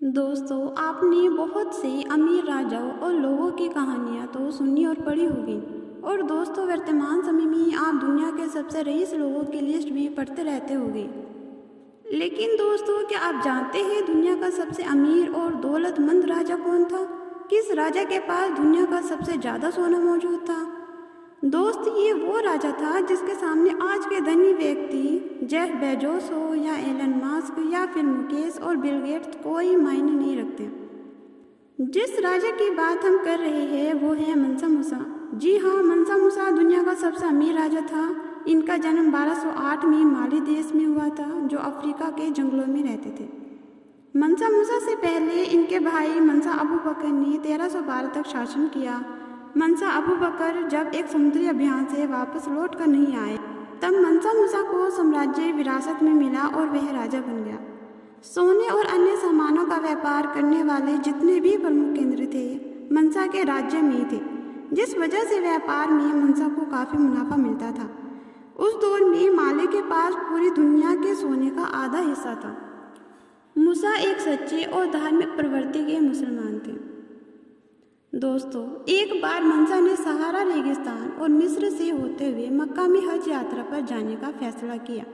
दोस्तों, आपने बहुत से अमीर राजाओं और लोगों की कहानियाँ तो सुनी और पढ़ी होगी। और दोस्तों, वर्तमान समय में आप दुनिया के सबसे रईस लोगों की लिस्ट भी पढ़ते रहते होंगे। लेकिन दोस्तों, क्या आप जानते हैं दुनिया का सबसे अमीर और दौलतमंद राजा कौन था? किस राजा के पास दुनिया का सबसे ज़्यादा सोना मौजूद था? दोस्त, ये वो राजा था जिसके सामने आज के धनी व्यक्ति जेफ बेजोस हो या एलन मस्क या फिर मुकेश और बिल गेट्स कोई मायने नहीं रखते। जिस राजा की बात हम कर रहे हैं वो है मंसा मूसा। जी हाँ, मंसा मूसा दुनिया का सबसे अमीर राजा था। इनका जन्म 1208 में माली देश में हुआ था, जो अफ्रीका के जंगलों में रहते थे। मंसा मूसा से पहले इनके भाई मंसा अबू बकर ने 1312 तक शासन किया। मंसा अबू बकर जब एक समुद्री अभियान से वापस लौट कर नहीं आए, तब मंसा मूसा को साम्राज्य विरासत में मिला और वह राजा बन गया। सोने और अन्य सामानों का व्यापार करने वाले जितने भी प्रमुख केंद्र थे, मंसा के राज्य में थे, जिस वजह से व्यापार में मंसा को काफ़ी मुनाफा मिलता था। उस दौर में माले के पास पूरी दुनिया के सोने का आधा हिस्सा था। मूसा एक सच्चे और धार्मिक प्रवृत्ति के मुसलमान थे। दोस्तों, एक बार मंसा ने सहारा रेगिस्तान और मिस्र से होते हुए मक्का में हज यात्रा पर जाने का फैसला किया।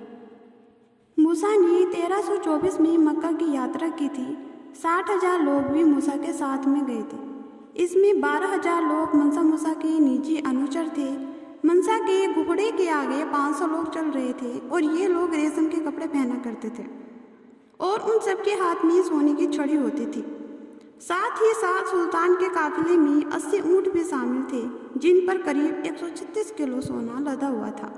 मूसा ने 1324 में मक्का की यात्रा की थी। 60,000 लोग भी मूसा के साथ में गए थे। इसमें 12,000 लोग मंसा मूसा के निजी अनुचर थे। मंसा के घोड़े के आगे 500 लोग चल रहे थे और ये लोग रेशम के कपड़े पहना करते थे और उन सबके हाथ में सोने की छड़ी होती थी। साथ ही साथ सुल्तान के काफिले में 80 ऊँट भी शामिल थे, जिन पर करीब 136 किलो सोना लदा हुआ था।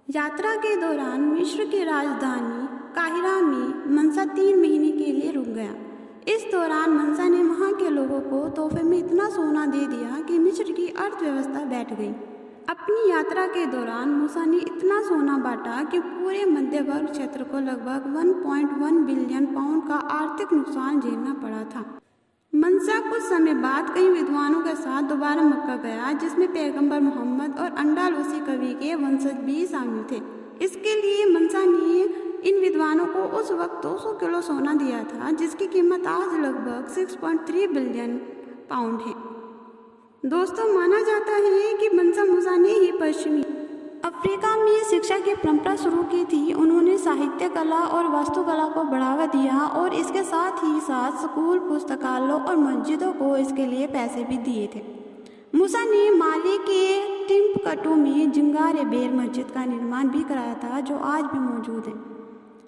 यात्रा के दौरान मिस्र की राजधानी काहिरा में मंसा 3 महीने के लिए रुक गया। इस दौरान मंसा ने वहाँ के लोगों को तोहफे में इतना सोना दे दिया कि मिस्र की अर्थव्यवस्था बैठ गई। अपनी यात्रा के दौरान मूसा ने इतना सोना बांटा कि पूरे मध्य वर्ग क्षेत्र को लगभग 1.1 बिलियन पाउंड का आर्थिक नुकसान झेलना पड़ा था। मंसा कुछ समय बाद कई विद्वानों के साथ दोबारा मक्का गया, जिसमें पैगंबर मोहम्मद और अंडालूसी कवि के वंशज भी शामिल थे। इसके लिए मंसा ने इन विद्वानों को उस वक्त 200 किलो सोना दिया था, जिसकी कीमत आज लगभग 6.3 बिलियन पाउंड है। दोस्तों, माना जाता है कि मंसा मूसा ने ही पश्चिमी अफ्रीका में शिक्षा की परंपरा शुरू की थी। उन्होंने साहित्य कला और वास्तुकला को बढ़ावा दिया और इसके साथ ही साथ स्कूल, पुस्तकालयों और मस्जिदों को इसके लिए पैसे भी दिए थे। मूसा ने माली के टिम्बकटू में जिंगार बेर मस्जिद का निर्माण भी कराया था, जो आज भी मौजूद है।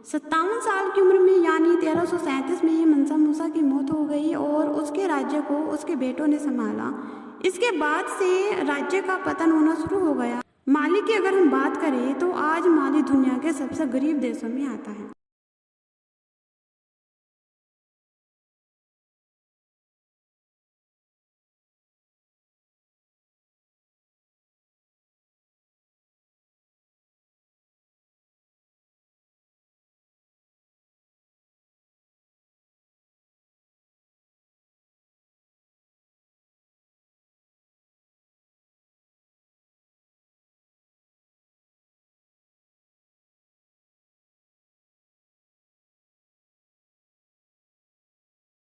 57 साल की उम्र में यानी 1337 में मंसा मूसा की मौत हो गई और उसके राज्य को उसके बेटों ने संभाला। इसके बाद से राज्य का पतन होना शुरू हो गया। माली की अगर हम बात करें तो आज माली दुनिया के सबसे गरीब देशों में आता है।